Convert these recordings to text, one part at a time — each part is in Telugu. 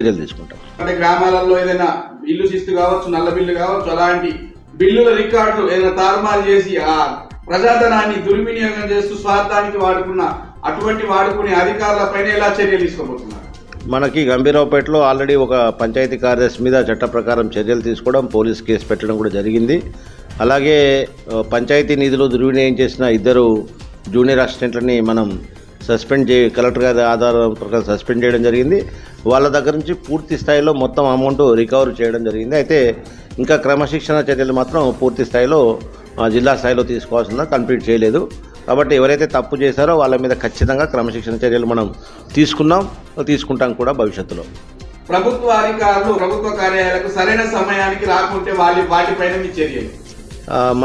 చర్యలు తీసుకుంటాం. అంటే గ్రామాలలో ఏదైనా ఇల్లు శిస్తు కావచ్చు, నల్ల బిల్లు కావచ్చు, అలాంటి బిల్లుల రికార్డులు ఏదైనా తారుమారు చేసి ఆ ప్రజాధనాన్ని దుర్వినియోగం చేస్తూ స్వార్థానికి వాడుకునే అధికారులపైన ఎలా చర్యలు తీసుకోబోతున్నారు? మనకి గంభీరావుపేటలో ఆల్రెడీ ఒక పంచాయతీ కార్యదర్శి మీద చట్ట ప్రకారం చర్యలు తీసుకోవడం, పోలీస్ కేసు పెట్టడం కూడా జరిగింది. అలాగే పంచాయతీ నిధులు దుర్వినియోగం చేసిన 2 జూనియర్ అసిస్టెంట్లని మనం కలెక్టర్ గారి ఆధారం ప్రకారం సస్పెండ్ చేయడం జరిగింది. వాళ్ళ దగ్గర నుంచి పూర్తి స్థాయిలో మొత్తం అమౌంట్ రికవర్ చేయడం జరిగింది. అయితే ఇంకా క్రమశిక్షణ చర్యలు మాత్రం పూర్తి స్థాయిలో జిల్లా స్థాయిలో తీసుకోవాల్సిందా కంప్లీట్ చేయలేదు. కాబట్టి ఎవరైతే తప్పు చేశారో వాళ్ళ మీద ఖచ్చితంగా క్రమశిక్షణ చర్యలు మనం తీసుకుంటాం కూడా భవిష్యత్తులో. ప్రభుత్వ అధికారులు ప్రభుత్వ కార్యాలయాలకు సరైన సమయానికి రాకుంటే వాటిపైన మీ చర్యలు?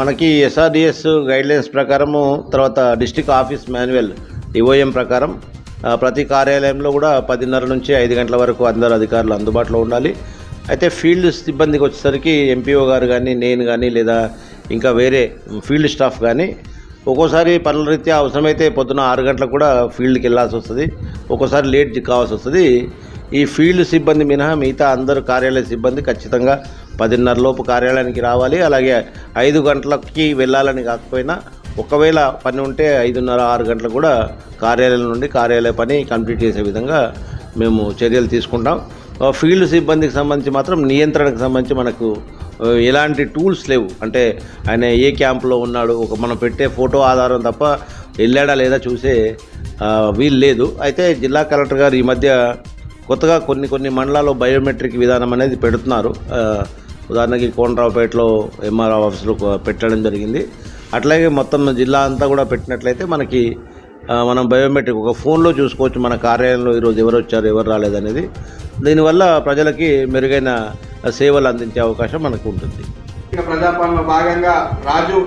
మనకి SRDS గైడ్లైన్స్ ప్రకారము, తర్వాత డిస్ట్రిక్ట్ ఆఫీస్ మాన్యువల్ DOM ప్రకారం ప్రతి కార్యాలయంలో కూడా 10:30 నుంచి 5 గంటల వరకు అందరు అధికారులు అందుబాటులో ఉండాలి. అయితే ఫీల్డ్ సిబ్బందికి వచ్చేసరికి MPO గారు కానీ, నేను కానీ, లేదా ఇంకా వేరే ఫీల్డ్ స్టాఫ్ కానీ ఒక్కోసారి పనుల రీత్యా అవసరమైతే పొద్దున 6 గంటలకు కూడా ఫీల్డ్కి వెళ్ళాల్సి వస్తుంది, ఒక్కోసారి లేట్ కావాల్సి వస్తుంది. ఈ ఫీల్డ్ సిబ్బంది మినహా మిగతా అందరు కార్యాలయ సిబ్బంది ఖచ్చితంగా 10:30 లోపు కార్యాలయానికి రావాలి. అలాగే 5 గంటలకి వెళ్ళాలని కాకపోయినా ఒకవేళ పని ఉంటే 5:30, 6 గంటలకు కూడా కార్యాలయం నుండి కార్యాలయ పని కంప్లీట్ చేసే విధంగా మేము చర్యలు తీసుకుంటాం. ఫీల్డ్ సిబ్బందికి సంబంధించి మాత్రం నియంత్రణకు సంబంధించి మనకు ఎలాంటి టూల్స్ లేవు. అంటే ఆయన ఏ క్యాంపులో ఉన్నాడు, మనం పెట్టే ఫోటో ఆధారం తప్ప వెళ్ళాడా లేదా చూసే వీలు లేదు. అయితే జిల్లా కలెక్టర్ గారు ఈ మధ్య కొత్తగా కొన్ని మండలాల్లో బయోమెట్రిక్ విధానం అనేది పెడుతున్నారు. ఉదాహరణకి కోనరావుపేటలో MRO ఆఫీసులో పెట్టడం జరిగింది. అట్లాగే మొత్తం జిల్లా అంతా కూడా పెట్టినట్లయితే మనం బయోమెట్రిక్ ఒక ఫోన్లో చూసుకోవచ్చు మన కార్యాలయంలో ఈరోజు ఎవరు వచ్చారు, ఎవరు రాలేదనేది. దీనివల్ల ప్రజలకి మెరుగైన సేవలు అందించే అవకాశం మనకు ఉంటుంది. ప్రజాపాలన భాగంగా రాజు